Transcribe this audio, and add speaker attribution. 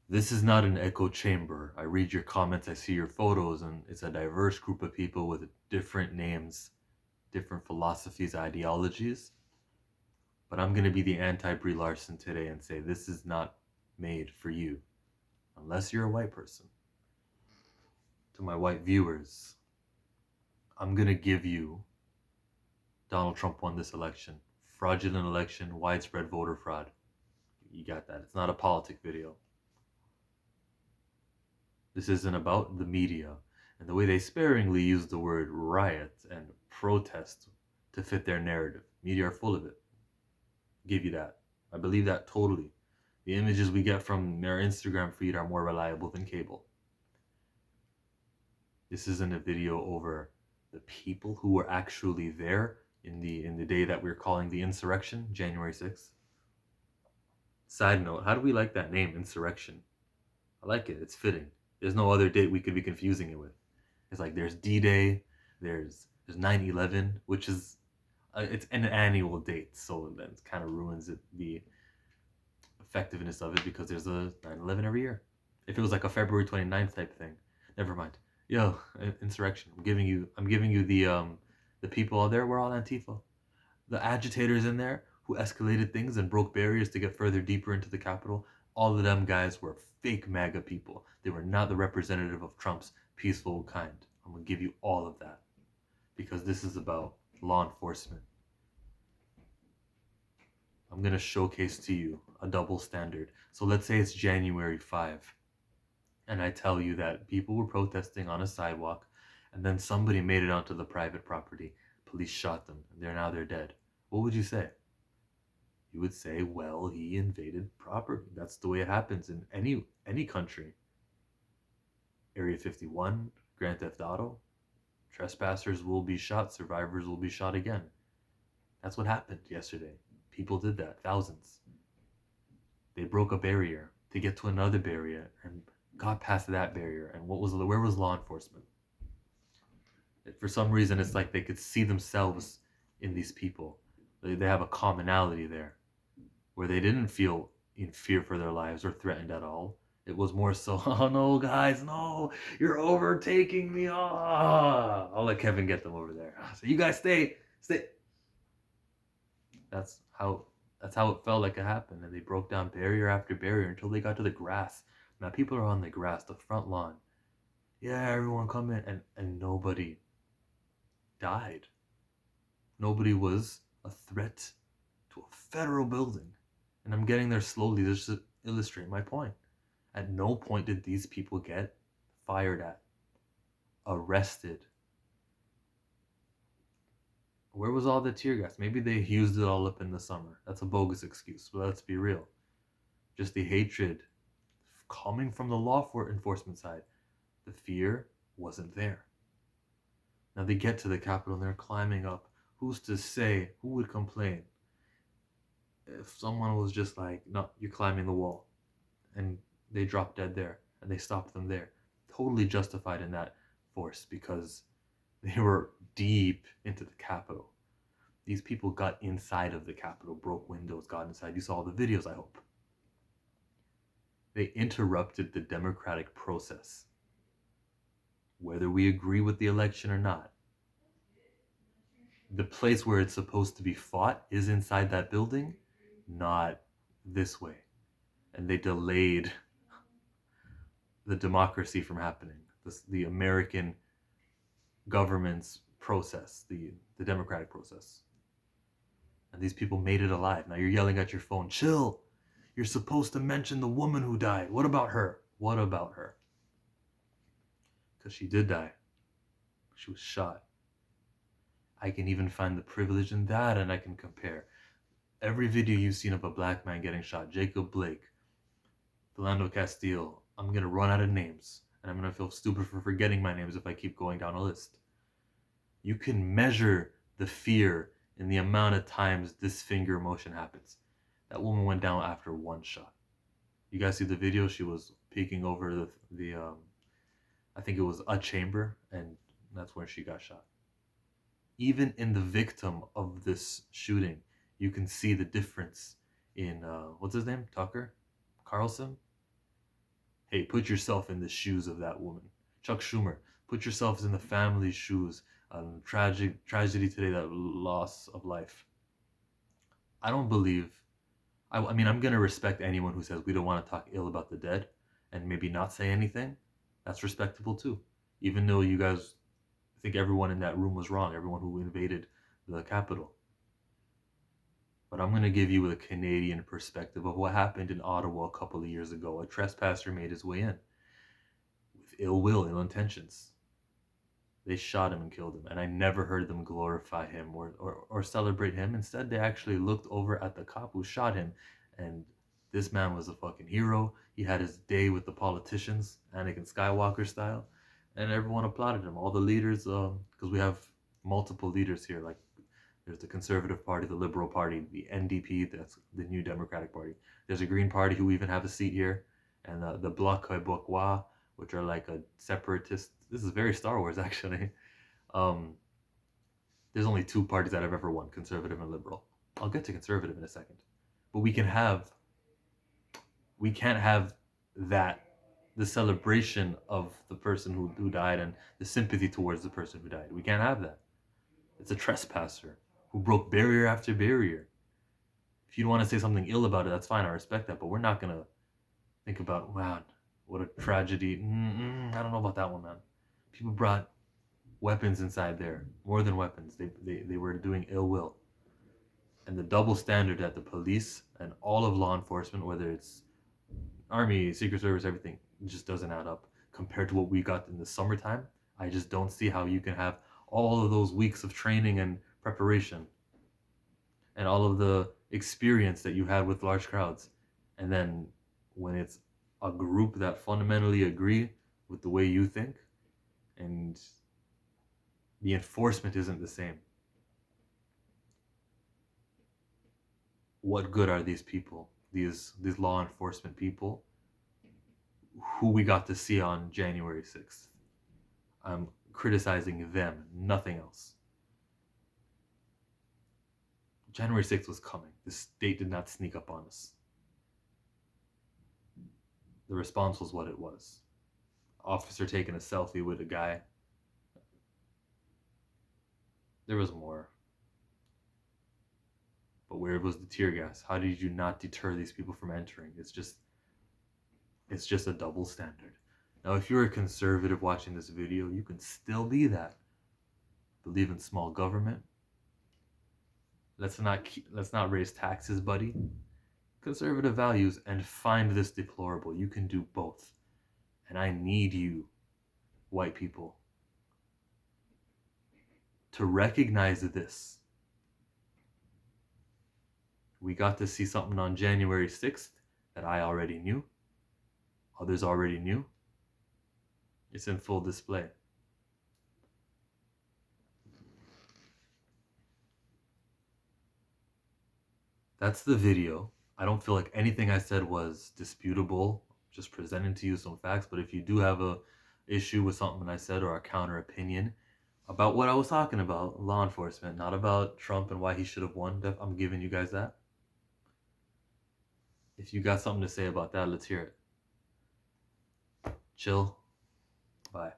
Speaker 1: This is not an echo chamber. I read your comments, I see your photos, and it's a diverse group of people with different names, different philosophies, ideologies. But I'm going to be the anti Brie Larson today and say this is not made for you, unless you're a white person. To my white viewers, I'm going to give you Donald Trump won this election. Fraudulent election, widespread voter fraud. You got that. It's not a politic video. This isn't about the media and the way they sparingly use the word riot and protest to fit their narrative. Media are full of it. Give you that. I believe that totally. The images we get from their Instagram feed are more reliable than cable. This isn't a video over the people who were actually there in the day that we're calling the insurrection, January 6th. Side note, how do we like that name, insurrection? I like it. It's fitting. There's no other date we could be confusing it with. It's like there's D-Day, there's 9/11, which is it's an annual date, so that kind of ruins the effectiveness of it because there's a 9/11 every year. If it was like a February 29th type thing, never mind. Yo, insurrection. I'm giving you the people out there. We're all Antifa. The agitators in there who escalated things and broke barriers to get further deeper into the Capitol. All of them guys were fake MAGA people. They were not the representative of Trump's peaceful kind. I'm gonna give you all of that because this is about law enforcement. I'm gonna showcase to you a double standard. So let's say it's January 5, and I tell you that people were protesting on a sidewalk, and then somebody made it onto the private property. Police shot them, and they're dead. What would you say? You would say, well, he invaded property. That's the way it happens in any country. Area 51, Grand Theft Auto, trespassers will be shot, survivors will be shot again. That's what happened yesterday. People did that, thousands. They broke a barrier to get to another barrier and got past that barrier. And where was law enforcement? For some reason, it's like they could see themselves in these people. They have a commonality there where they didn't feel in fear for their lives or threatened at all. It was more so, oh no, guys, no, you're overtaking me. Ah, I'll let Kevin get them over there. So you guys stay. That's how that's how it felt like it happened. And they broke down barrier after barrier until they got to the grass. Now people are on the grass, the front lawn. Yeah, everyone come in, and nobody died. Nobody was a threat to a federal building. And I'm getting there slowly just to illustrate my point. At no point did these people get fired at, arrested. Where was all the tear gas? Maybe they used it all up in the summer. That's a bogus excuse, but let's be real. Just the hatred coming from the law enforcement side. The fear wasn't there. Now they get to the Capitol and they're climbing up. Who's to say? Who would complain? If someone was just like, no, you're climbing the wall, and they dropped dead there, and they stopped them there. Totally justified in that force because they were deep into the Capitol. These people got inside of the Capitol, broke windows, got inside. You saw the videos, I hope. They interrupted the democratic process. Whether we agree with the election or not, the place where it's supposed to be fought is inside that building, not this way. And they delayed the democracy from happening, the American government's process, the democratic process. And these people made it alive. Now you're yelling at your phone, chill. You're supposed to mention the woman who died. What about her? What about her? Because she did die. She was shot. I can even find the privilege in that, and I can compare. Every video you've seen of a black man getting shot, Jacob Blake, Philando Castile, I'm going to run out of names, and I'm going to feel stupid for forgetting my names if I keep going down a list. You can measure the fear in the amount of times this finger motion happens. That woman went down after one shot. You guys see the video? She was peeking over the I think it was a chamber, and that's where she got shot. Even in the victim of this shooting, you can see the difference in what's his name? Tucker Carlson. Hey, put yourself in the shoes of that woman. Chuck Schumer, put yourselves in the family's shoes. Tragedy today, that loss of life. I don't believe. I mean, I'm gonna respect anyone who says we don't want to talk ill about the dead, and maybe not say anything. That's respectable too. Even though you guys think everyone in that room was wrong, everyone who invaded the Capitol. But I'm going to give you a Canadian perspective of what happened in Ottawa a couple of years ago. A trespasser made his way in with ill will, ill intentions. They shot him and killed him, and I never heard them glorify him or celebrate him. Instead, they actually looked over at the cop who shot him, and this man was a fucking hero. He had his day with the politicians, Anakin Skywalker style, and everyone applauded him. All the leaders, because we have multiple leaders here, like there's the Conservative Party, the Liberal Party, the NDP, that's the New Democratic Party. There's a Green Party who even have a seat here, and the Bloc Québécois, which are like a separatist. This is very Star Wars, actually. Um, there's only two parties that have ever won, Conservative and Liberal. I'll get to Conservative in a second. But we can't have that, the celebration of the person who died and the sympathy towards the person who died. We can't have that. It's a trespasser who broke barrier after barrier. If you don't want to say something ill about it, that's fine. I respect that. But we're not going to think about, wow, what a tragedy. I don't know about that one, man. People brought weapons inside there, more than weapons. They were doing ill will. And the double standard that the police and all of law enforcement, whether it's Army, Secret Service, everything, just doesn't add up compared to what we got in the summertime. I just don't see how you can have all of those weeks of training and preparation and all of the experience that you had with large crowds. And then when it's a group that fundamentally agree with the way you think and the enforcement isn't the same. What good are these people, these law enforcement people who we got to see on January 6th? I'm criticizing them, nothing else. January 6th was coming. The state did not sneak up on us. The response was what it was. Officer taking a selfie with a guy. There was more. But where was the tear gas? How did you not deter these people from entering? It's just a double standard. Now, if you're a conservative watching this video, you can still be that. Believe in small government. Let's not raise taxes, buddy. Conservative values and find this deplorable. You can do both. And I need you, white people, to recognize this. We got to see something on January 6th that I already knew. Others already knew. It's in full display. That's the video. I don't feel like anything I said was disputable. Just presenting to you some facts. But if you do have a issue with something I said or a counter opinion about what I was talking about, law enforcement, not about Trump and why he should have won, I'm giving you guys that. If you got something to say about that, let's hear it. Chill. Bye.